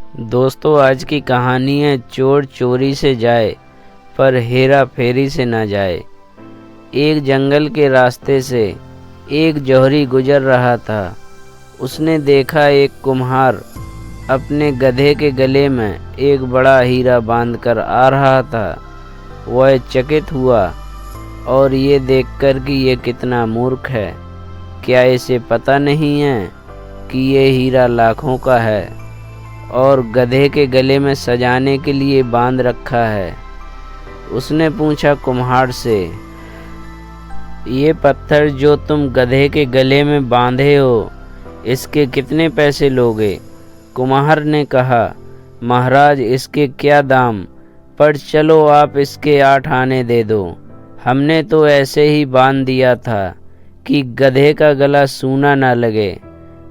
दोस्तों, आज की कहानी है चोर चोरी से जाए पर हेरा फेरी से ना जाए। एक जंगल के रास्ते से एक जौहरी गुजर रहा था। उसने देखा एक कुम्हार अपने गधे के गले में एक बड़ा हीरा बांधकर आ रहा था। वह चकित हुआ और ये देखकर कि ये कितना मूर्ख है। क्या इसे पता नहीं है कि ये हीरा लाखों का है और गधे के गले में सजाने के लिए बांध रखा है। उसने पूछा कुम्हार से, ये पत्थर जो तुम गधे के गले में बांधे हो, इसके कितने पैसे लोगे? कुम्हार ने कहा, महाराज इसके क्या दाम, पर चलो आप इसके 8 आने दे दो। हमने तो ऐसे ही बांध दिया था कि गधे का गला सूना ना लगे।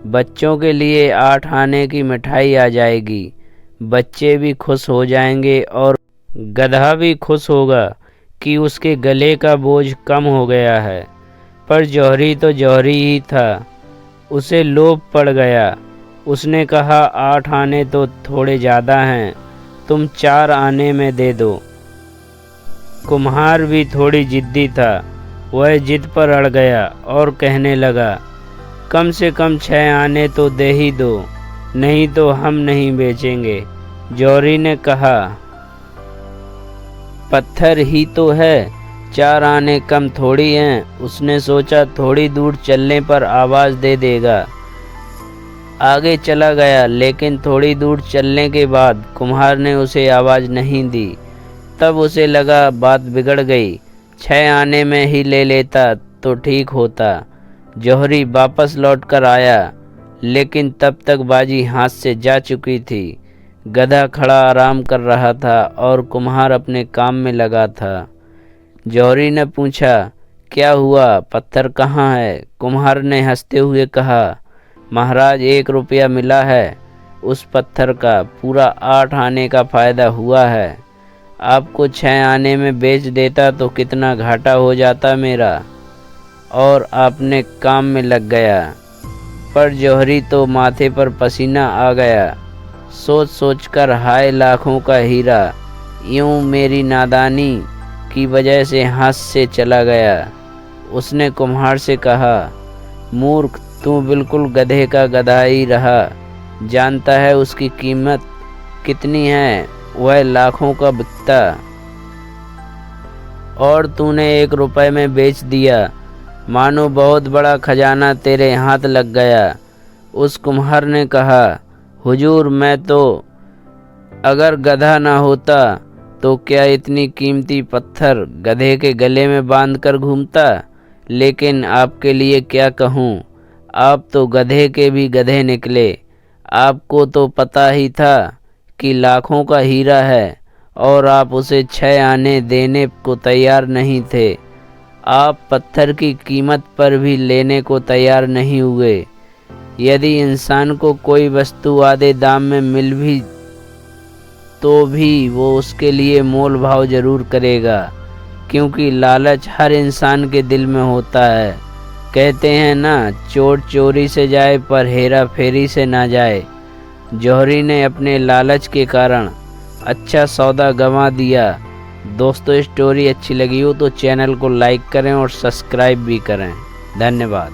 बच्चों के लिए 8 आने की मिठाई आ जाएगी, बच्चे भी खुश हो जाएंगे और गधा भी खुश होगा कि उसके गले का बोझ कम हो गया है। पर जौहरी तो जौहरी ही था, उसे लोभ पड़ गया। उसने कहा, 8 आने तो थोड़े ज़्यादा हैं, तुम 4 आने में दे दो। कुम्हार भी थोड़ी जिद्दी था, वह जिद पर अड़ गया और कहने लगा, कम से कम 6 आने तो दे ही दो, नहीं तो हम नहीं बेचेंगे। जौहरी ने कहा, पत्थर ही तो है, 4 आने कम थोड़ी हैं। उसने सोचा थोड़ी दूर चलने पर आवाज़ दे देगा। आगे चला गया, लेकिन थोड़ी दूर चलने के बाद कुम्हार ने उसे आवाज़ नहीं दी। तब उसे लगा बात बिगड़ गई, 6 आने में ही ले लेता तो ठीक होता। जौहरी वापस लौटकर आया, लेकिन तब तक बाजी हाथ से जा चुकी थी। गधा खड़ा आराम कर रहा था और कुम्हार अपने काम में लगा था। जौहरी ने पूछा, क्या हुआ, पत्थर कहाँ है? कुम्हार ने हंसते हुए कहा, महाराज 1 रुपया मिला है, उस पत्थर का पूरा 8 आने का फ़ायदा हुआ है। आपको 6 आने में बेच देता तो कितना घाटा हो जाता मेरा, और आपने काम में लग गया। पर जौहरी तो माथे पर पसीना आ गया। सोच सोचकर हाय लाखों का हीरा, यूं मेरी नादानी की वजह से हाथ से चला गया। उसने कुम्हार से कहा, मूर्ख, तू बिल्कुल गधे का गधा ही रहा। जानता है उसकी कीमत कितनी है? वह लाखों का बिकता और तूने 1 रुपए में बेच दिया, मानो बहुत बड़ा खजाना तेरे हाथ लग गया। उस कुम्हार ने कहा, हुजूर, मैं तो अगर गधा ना होता तो क्या इतनी कीमती पत्थर गधे के गले में बांध कर घूमता। लेकिन आपके लिए क्या कहूँ, आप तो गधे के भी गधे निकले। आपको तो पता ही था कि लाखों का हीरा है और आप उसे 6 आने देने को तैयार नहीं थे। आप पत्थर की कीमत पर भी लेने को तैयार नहीं हुए। यदि इंसान को कोई वस्तु आधे दाम में मिल भी तो भी वो उसके लिए मोल भाव जरूर करेगा, क्योंकि लालच हर इंसान के दिल में होता है। कहते हैं ना, चोर चोरी से जाए पर हेरा फेरी से ना जाए। जौहरी ने अपने लालच के कारण अच्छा सौदा गंवा दिया। दोस्तों, स्टोरी अच्छी लगी हो तो चैनल को लाइक करें और सब्सक्राइब भी करें। धन्यवाद।